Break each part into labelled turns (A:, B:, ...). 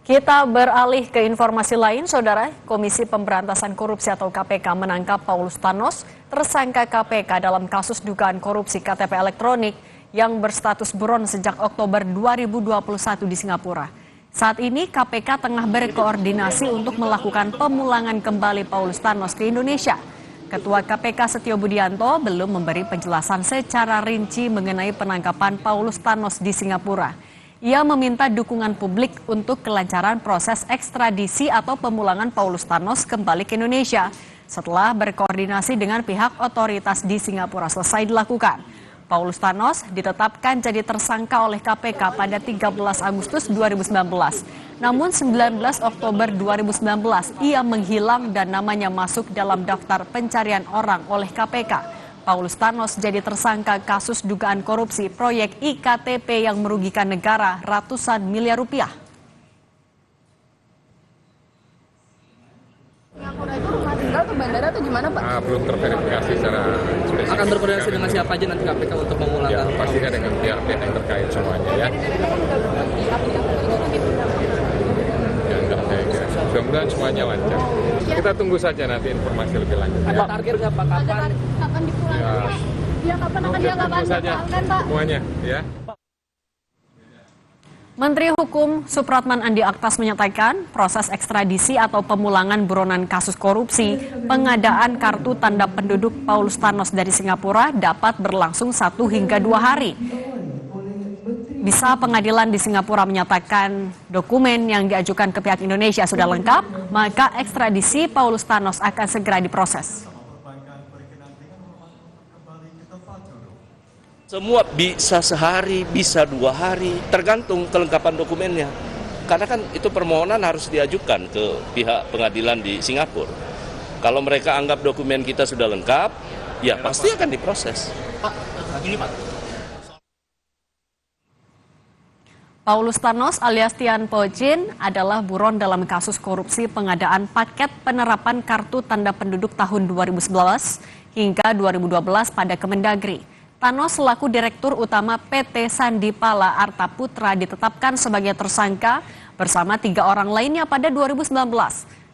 A: Kita beralih ke informasi lain, Saudara. Komisi Pemberantasan Korupsi atau KPK menangkap Paulus Thanos, tersangka KPK dalam kasus dugaan korupsi KTP elektronik yang berstatus buron sejak Oktober 2021 di Singapura. Saat ini KPK tengah berkoordinasi untuk melakukan pemulangan kembali Paulus Thanos ke Indonesia. Ketua KPK Setio Budianto belum memberi penjelasan secara rinci mengenai penangkapan Paulus Thanos di Singapura. Ia meminta dukungan publik untuk kelancaran proses ekstradisi atau pemulangan Paulus Thanos kembali ke Indonesia setelah berkoordinasi dengan pihak otoritas di Singapura selesai dilakukan. Paulus Thanos ditetapkan jadi tersangka oleh KPK pada 13 Agustus 2019. Namun 19 Oktober 2019 ia menghilang dan namanya masuk dalam daftar pencarian orang oleh KPK. Paulus Thanos jadi tersangka kasus dugaan korupsi proyek IKTP yang merugikan negara ratusan miliar rupiah.
B: Singapura itu rumah tinggal atau bandara atau gimana, Pak?
C: Belum terverifikasi secara spesifik.
D: Akan berkoordinasi dengan siapa aja nanti KPK untuk memulangkan?
C: Ya, pastinya dengan pihak-pihak yang terkait semuanya ya. Mudah-mudahan semuanya lancar. Kita tunggu saja nanti informasi lebih lanjut.
D: Ada target nggak Pak kapan?
B: Kapan dipulangkan? Ya, kapan akan
C: Tunggu saja semuanya ya.
A: Menteri Hukum Supratman Andi Aktas menyatakan proses ekstradisi atau pemulangan buronan kasus korupsi pengadaan kartu tanda penduduk Paulus Thanos dari Singapura dapat berlangsung 1 hingga 2 hari. Bisa pengadilan di Singapura menyatakan dokumen yang diajukan ke pihak Indonesia sudah lengkap, maka ekstradisi Paulus Thanos akan segera diproses.
E: Semua bisa sehari, bisa 2 hari, tergantung kelengkapan dokumennya. Karena kan itu permohonan harus diajukan ke pihak pengadilan di Singapura. Kalau mereka anggap dokumen kita sudah lengkap, ya pasti akan diproses.
D: Pak, lagi nih Pak.
A: Paulus Thanos alias Tian Po Jin adalah buron dalam kasus korupsi pengadaan paket penerapan kartu tanda penduduk tahun 2011 hingga 2012 pada Kemendagri. Thanos selaku Direktur Utama PT Sandipala Arta Putra ditetapkan sebagai tersangka bersama 3 orang lainnya pada 2019.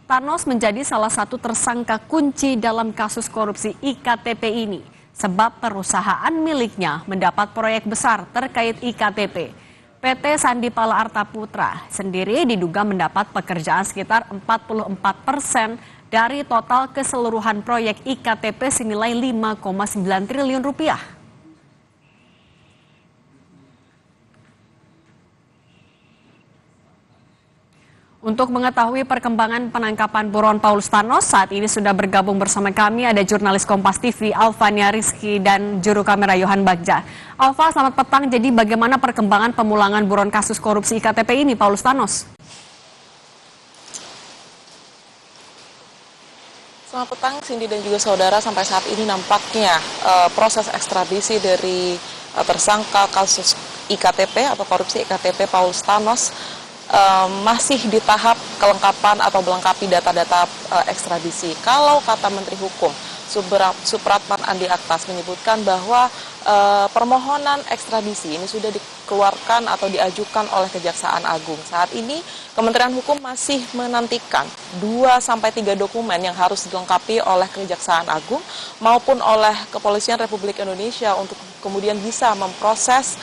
A: Thanos menjadi salah satu tersangka kunci dalam kasus korupsi IKTP ini sebab perusahaan miliknya mendapat proyek besar terkait IKTP. PT Sandipala Arta Putra sendiri diduga mendapat pekerjaan sekitar 44% dari total keseluruhan proyek IKTP senilai 5,9 triliun rupiah. Untuk mengetahui perkembangan penangkapan buron Paulus Thanos, saat ini sudah bergabung bersama kami ada jurnalis Kompas TV Alvania Rizky dan juru kamera Yohan Bagja. Alva, selamat petang. Jadi bagaimana perkembangan pemulangan buron kasus korupsi IKTP ini, Paulus Thanos?
F: Selamat petang, Cindy dan juga saudara. Sampai saat ini nampaknya proses ekstradisi dari tersangka kasus IKTP atau korupsi IKTP Paulus Thanos masih di tahap kelengkapan atau melengkapi data-data ekstradisi. Kalau kata Menteri Hukum Supratman Andi Aktas menyebutkan bahwa permohonan ekstradisi ini sudah dikeluarkan atau diajukan oleh Kejaksaan Agung. Saat ini Kementerian Hukum masih menantikan 2-3 dokumen yang harus dilengkapi oleh Kejaksaan Agung maupun oleh Kepolisian Republik Indonesia untuk kemudian bisa memproses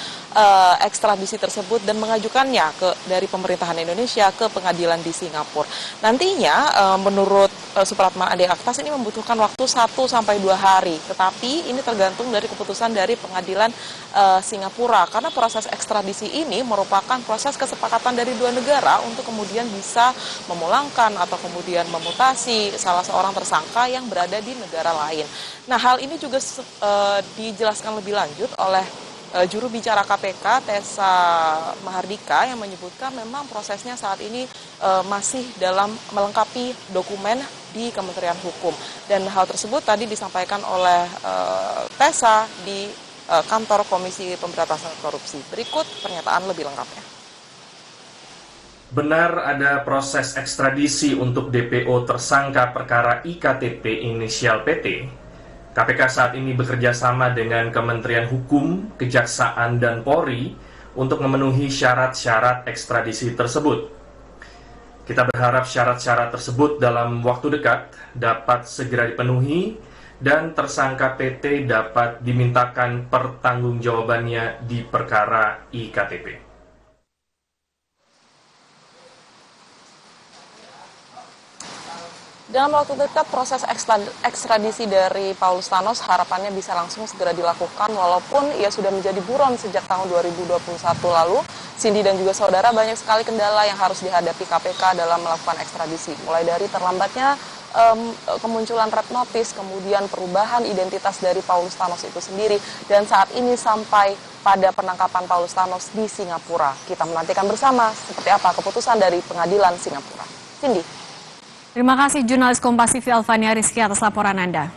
F: ekstradisi tersebut dan mengajukannya dari pemerintahan Indonesia ke pengadilan di Singapura. Nantinya menurut Supratman Andi Aktas ini membutuhkan waktu 1-2 hari, tetapi ini tergantung dari keputusan dari pengadilan Singapura karena proses ekstradisi ini merupakan proses kesepakatan dari 2 negara untuk kemudian bisa memulangkan atau kemudian memutasi salah seorang tersangka yang berada di negara lain. Nah, hal ini juga dijelaskan lebih lanjut oleh juru bicara KPK Tessa Mahardika yang menyebutkan memang prosesnya saat ini masih dalam melengkapi dokumen di Kementerian Hukum dan hal tersebut tadi disampaikan oleh Tessa di kantor Komisi Pemberantasan Korupsi. Berikut pernyataan lebih lengkapnya.
G: Benar ada proses ekstradisi untuk DPO tersangka perkara IKTP inisial PT. KPK saat ini bekerja sama dengan Kementerian Hukum, Kejaksaan, dan Polri untuk memenuhi syarat-syarat ekstradisi tersebut. Kita berharap syarat-syarat tersebut dalam waktu dekat dapat segera dipenuhi dan tersangka PT dapat dimintakan pertanggungjawabannya di perkara IKTP.
F: Dalam waktu dekat, proses ekstradisi dari Paulus Thanos harapannya bisa langsung segera dilakukan, walaupun ia sudah menjadi buron sejak tahun 2021 lalu. Cindy dan juga saudara, banyak sekali kendala yang harus dihadapi KPK dalam melakukan ekstradisi. Mulai dari terlambatnya kemunculan red notice, kemudian perubahan identitas dari Paulus Thanos itu sendiri, dan saat ini sampai pada penangkapan Paulus Thanos di Singapura. Kita menantikan bersama seperti apa keputusan dari pengadilan Singapura. Cindy.
A: Terima kasih jurnalis Kompas TV Alvania Rizky atas laporan Anda.